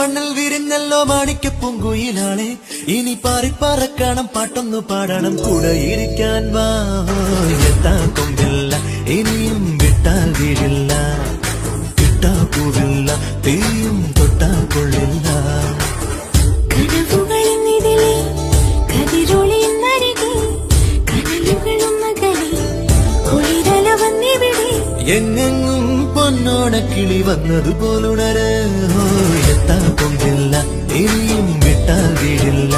മണ്ണിൽ വിരിഞ്ഞല്ലോ മാണിക്ക പൂങ്കുയിലാളെ ഇനി പാറിപ്പറക്കണം പാട്ടൊന്നു പാടണം കൂടെ ഇരിക്കാൻ വാ എത്താ കൊമ്പില്ല ഇനിയും വിട്ടാൽ വീഴില്ല കിട്ടാ പൂവില്ല തീയും തൊട്ടാ കൊള്ളില്ല എങ്ങെങ്ങും പൊന്നോണ കിളി വന്നതുപോലുണര് എത്താ കൊമ്പില്ല ഇനിയും വിട്ടാൽ വീഴില്ല